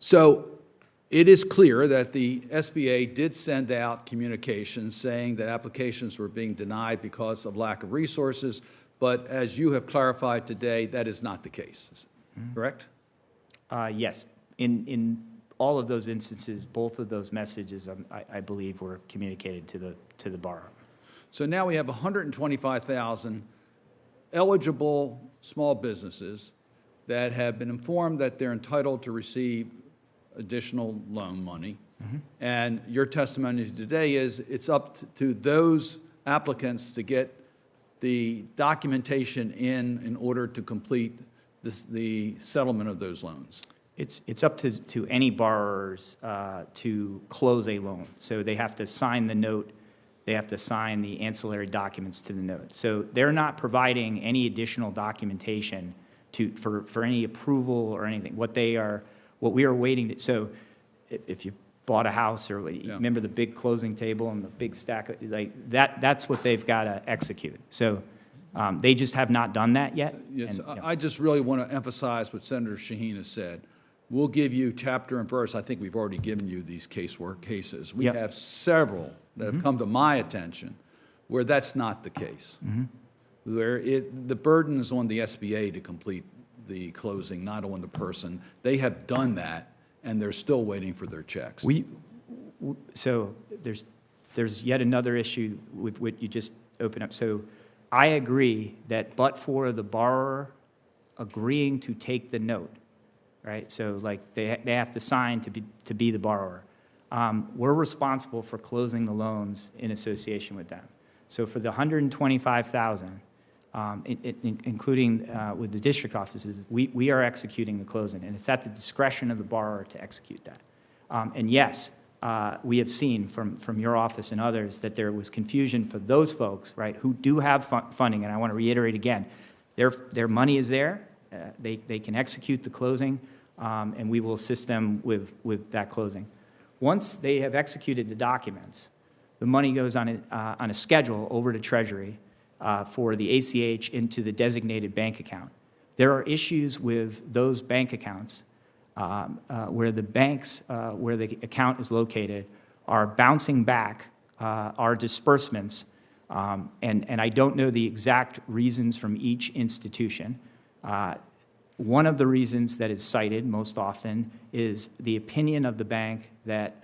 So it is clear that the SBA did send out communications saying that applications were being denied because of lack of resources, but as you have clarified today, that is not the case, correct? Yes. In all of those instances, both of those messages, I believe, were communicated to the borrower. So now we have 125,000 eligible small businesses that have been informed that they're entitled to receive additional loan money. And your testimony today is it's up to those applicants to get the documentation in order to complete the settlement of those loans. It's up to any borrowers to close a loan. So they have to sign the note. They have to sign the ancillary documents to the note. So they're not providing any additional documentation for any approval or anything. What we are waiting to, so if you bought a house or remember the big closing table and the big stack, like that's what they've got to execute. So they just have not done that yet. Yes, And, I just really want to emphasize what Senator Shaheen has said. We'll give you chapter and verse. I think we've already given you these cases. We have several that have come to my attention where that's not the case. Where the burden is on the SBA to complete the closing, not on the person. They have done that, and they're still waiting for their checks. So there's yet another issue with what you just opened up. So I agree that but for the borrower agreeing to take the note, right? So like they have to sign to be the borrower. We're responsible for closing the loans in association with them. So for the 125,000, including with the district offices, we are executing the closing, and it's at the discretion of the borrower to execute that. And yes, we have seen from your office and others that there was confusion for those folks, right, who do have funding, and I want to reiterate again, their money is there. They can execute the closing, and we will assist them with that closing. Once they have executed the documents, the money goes on a schedule over to Treasury for the ACH into the designated bank account. There are issues with those bank accounts where the banks, where the account is located, are bouncing back our disbursements, and I don't know the exact reasons from each institution. One of the reasons that is cited most often is the opinion of the bank that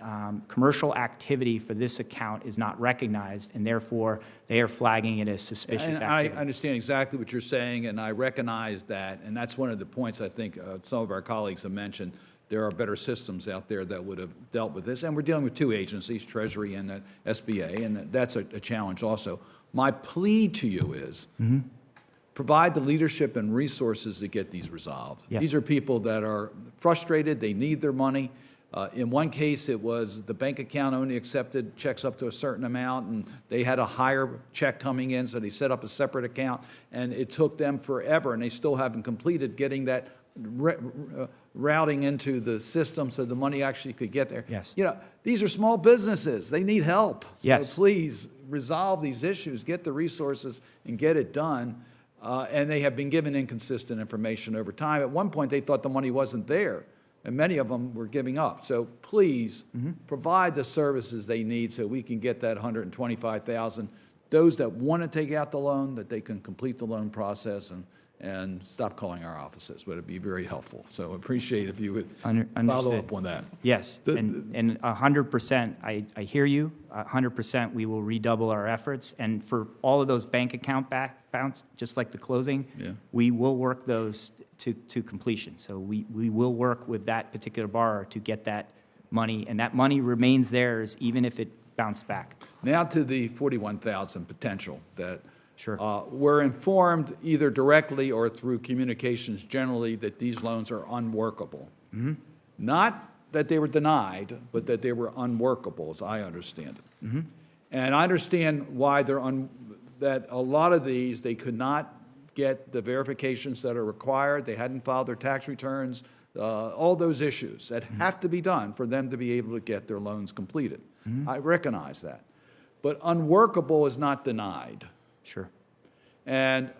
commercial activity for this account is not recognized, and therefore they are flagging it as suspicious activity. I understand exactly what you're saying, and I recognize that, and that's one of the points I think some of our colleagues have mentioned. There are better systems out there that would have dealt with this, and we're dealing with two agencies, Treasury and the SBA, and that's a challenge also. My plea to you is provide the leadership and resources to get these resolved. Yeah. These are people that are frustrated, they need their money. In one case, it was the bank account only accepted checks up to a certain amount, and they had a higher check coming in, so they set up a separate account, and it took them forever, and they still haven't completed getting that routing into the system so the money actually could get there. Yes. You know, these are small businesses. They need help. Yes. So please resolve these issues, get the resources, and get it done. And they have been given inconsistent information over time. At one point, they thought the money wasn't there, and many of them were giving up. So please provide the services they need so we can get that 125,000. Those that want to take out the loan, that they can complete the loan process and stop calling our offices. Would it be very helpful? So I appreciate if you would follow up on that. Yes, and 100%, I hear you. 100%, we will redouble our efforts. And for all of those bank account bounce, just like the closing, we will work those to completion. So we will work with that particular borrower to get that money, and that money remains theirs even if it bounced back. Now to the 41,000 potential that Sure. We're informed either directly or through communications generally that these loans are unworkable. Not that they were denied, but that they were unworkable, as I understand it. And I understand why that a lot of these, they could not get the verifications that are required. They hadn't filed their tax returns, all those issues that have to be done for them to be able to get their loans completed. I recognize that. But unworkable is not denied. Sure. And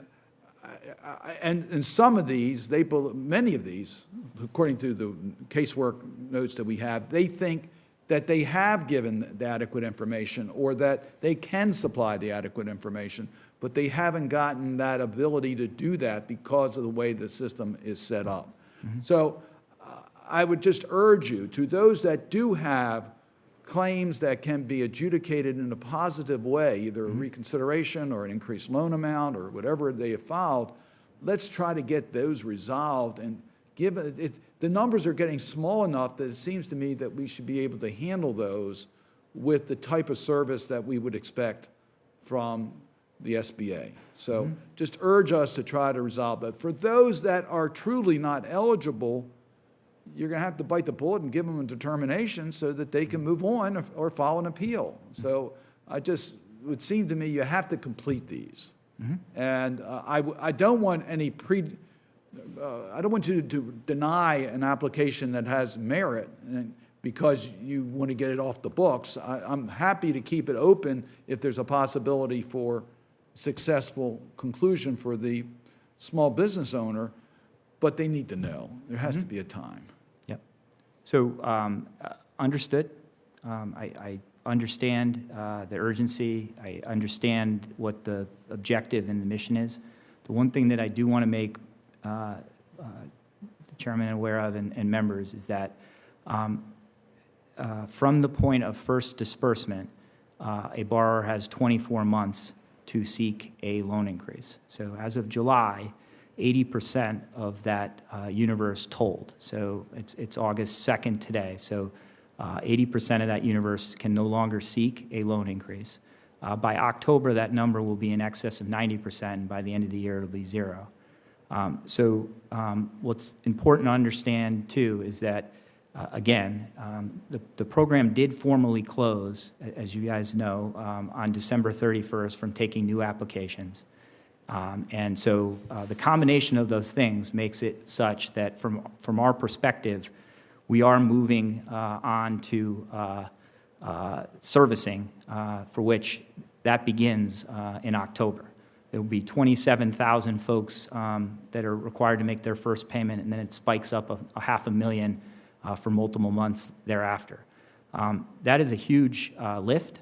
and some of these, many of these, according to the casework notes that we have, they think that they have given the adequate information or that they can supply the adequate information, but they haven't gotten that ability to do that because of the way the system is set up. So I would just urge you, to those that do have claims that can be adjudicated in a positive way, either a reconsideration or an increased loan amount or whatever they have filed, let's try to get those resolved and give it. The numbers are getting small enough that it seems to me that we should be able to handle those with the type of service that we would expect from the SBA. So just urge us to try to resolve that. For those that are truly not eligible, you're going to have to bite the bullet and give them a determination so that they can move on or file an appeal. So it would seem to me you have to complete these. And I don't want any I don't want you to deny an application that has merit because you want to get it off the books. I'm happy to keep it open if there's a possibility for successful conclusion for the small business owner, but they need to know. There has to be a time. Yep. So understood. I understand the urgency. I understand what the objective and the mission is. The one thing that I do want to make the chairman aware of and members is that from the point of first disbursement, a borrower has 24 months to seek a loan increase. So as of July, 80% of that universe told. So it's August 2nd today. So 80% of that universe can no longer seek a loan increase. By October, that number will be in excess of 90%, and by the end of the year, it'll be 0. What's important to understand, too, is that, again, the program did formally close, as you guys know, on December 31st from taking new applications. And so the combination of those things makes it such that from our perspective, we are moving on to servicing, for which that begins in October. There will be 27,000 folks that are required to make their first payment, and then it spikes up a 500,000 for multiple months thereafter. That is a huge lift.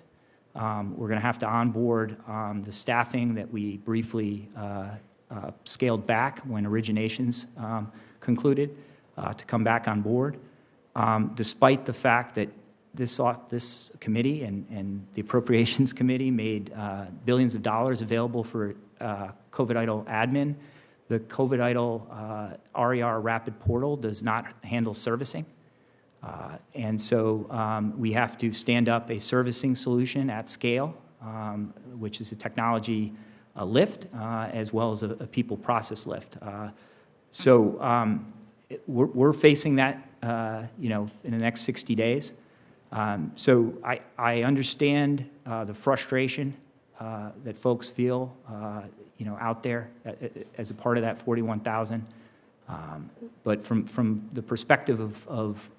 We're going to have to onboard the staffing that we briefly scaled back when originations concluded to come back on board, despite the fact that this committee and the Appropriations Committee made billions of dollars available for COVID EIDL admin. The COVID EIDL RER Rapid Portal does not handle servicing. And so we have to stand up a servicing solution at scale, which is a technology lift, as well as a people process lift. We're facing that, in the next 60 days. So I understand the frustration that folks feel, out there as a part of that 41,000. But from the perspective of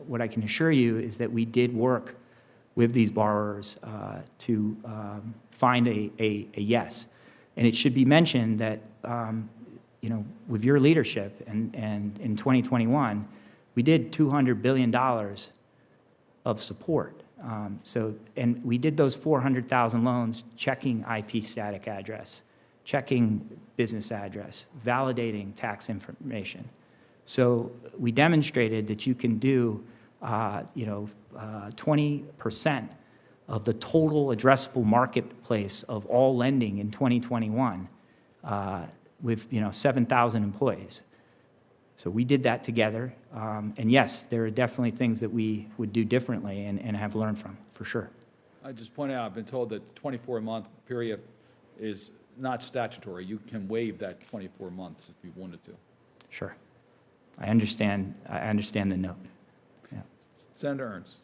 what I can assure you is that we did work with these borrowers to find a yes. And it should be mentioned that, with your leadership and in 2021, we did $200 billion of support. And we did those 400,000 loans checking IP static address, checking business address, validating tax information. So we demonstrated that you can do, 20% of the total addressable marketplace of all lending in 2021 with, 7,000 employees. So we did that together. And yes, there are definitely things that we would do differently and have learned from, for sure. I just point out, I've been told that the 24-month period is not statutory. You can waive that 24 months if you wanted to. Sure. I understand the note. Yeah. Senator Ernst.